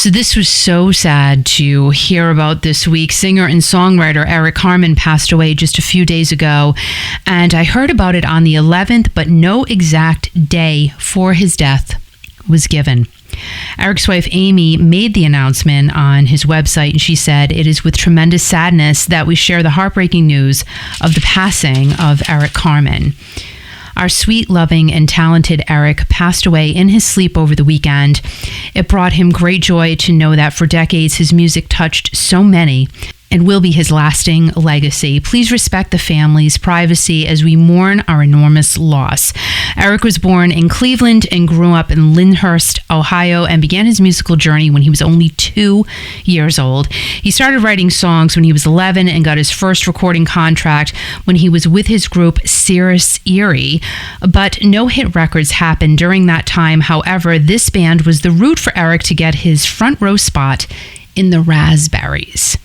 So this was so sad to hear about this week. Singer and songwriter Eric Carmen passed away just a few days ago, and I heard about it on the 11th, but no exact day for his death was given. Eric's wife Amy made the announcement on his website, and she said, "It is with tremendous sadness that we share the heartbreaking news of the passing of Eric Carmen. Our sweet, loving, and talented Eric passed away in his sleep over the weekend. It brought him great joy to know that for decades his music touched so many and will be his lasting legacy. Please respect the family's privacy as we mourn our enormous loss." Eric was born in Cleveland and grew up in Lyndhurst, Ohio, and began his musical journey when he was only 2 years old. He started writing songs when he was 11 and got his first recording contract when he was with his group Cirrus Erie, but no hit records happened during that time. However, this band was the route for Eric to get his front row spot in the Raspberries.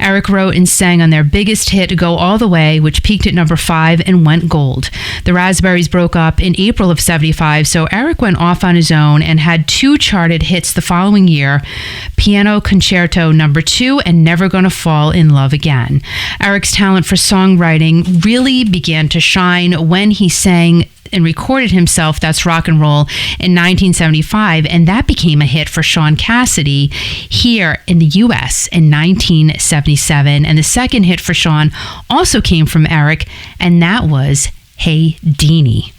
Eric wrote and sang on their biggest hit, Go All the Way, which peaked at number 5 and went gold. The Raspberries broke up in April of '75, so Eric went off on his own and had 2 charted hits the following year, Piano Concerto number 2 and Never Gonna Fall in Love Again. Eric's talent for songwriting really began to shine when he sang and recorded himself, That's Rock and Roll, in 1975, and that became a hit for Sean Cassidy here in the U.S. in 1977. And the second hit for Sean also came from Eric, and that was Hey Deanie.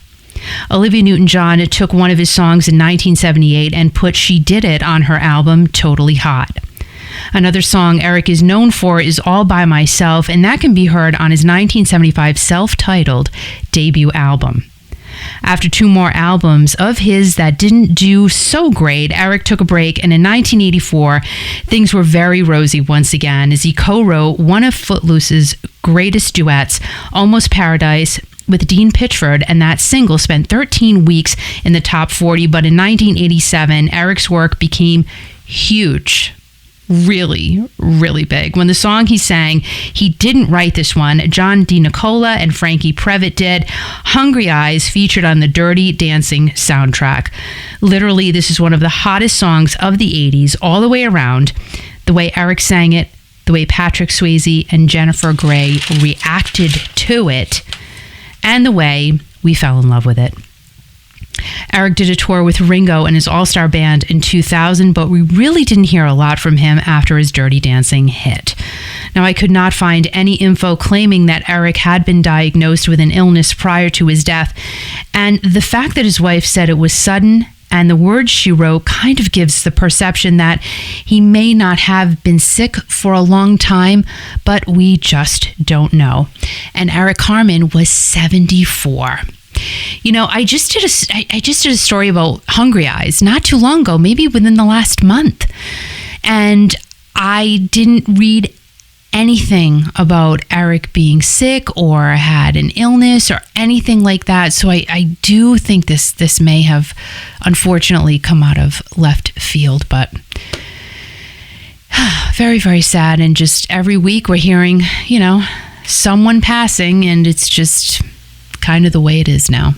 Olivia Newton-John took one of his songs in 1978 and put She Did It on her album Totally Hot. Another song Eric is known for is All By Myself, and that can be heard on his 1975 self-titled debut album. After 2 more albums of his that didn't do so great, Eric took a break, and in 1984, things were very rosy once again as he co-wrote one of Footloose's greatest duets, Almost Paradise, with Dean Pitchford, and that single spent 13 weeks in the top 40, but in 1987, Eric's work became huge. Really, really big. When the song he sang, he didn't write this one. John DiNicola and Frankie Previtt did. Hungry Eyes featured on the Dirty Dancing soundtrack. Literally, this is one of the hottest songs of the 80s all the way around. The way Eric sang it, the way Patrick Swayze and Jennifer Grey reacted to it, and the way we fell in love with it. Eric did a tour with Ringo and his all-star band in 2000, but we really didn't hear a lot from him after his Dirty Dancing hit. Now, I could not find any info claiming that Eric had been diagnosed with an illness prior to his death, and the fact that his wife said it was sudden and the words she wrote kind of gives the perception that he may not have been sick for a long time, but we just don't know. And Eric Carmen was 74. You know, I just did a story about Hungry Eyes not too long ago, maybe within the last month. And I didn't read anything about Eric being sick or had an illness or anything like that. So I do think this may have unfortunately come out of left field, but very, very sad. And just every week we're hearing, someone passing, and it's just kind of the way it is now.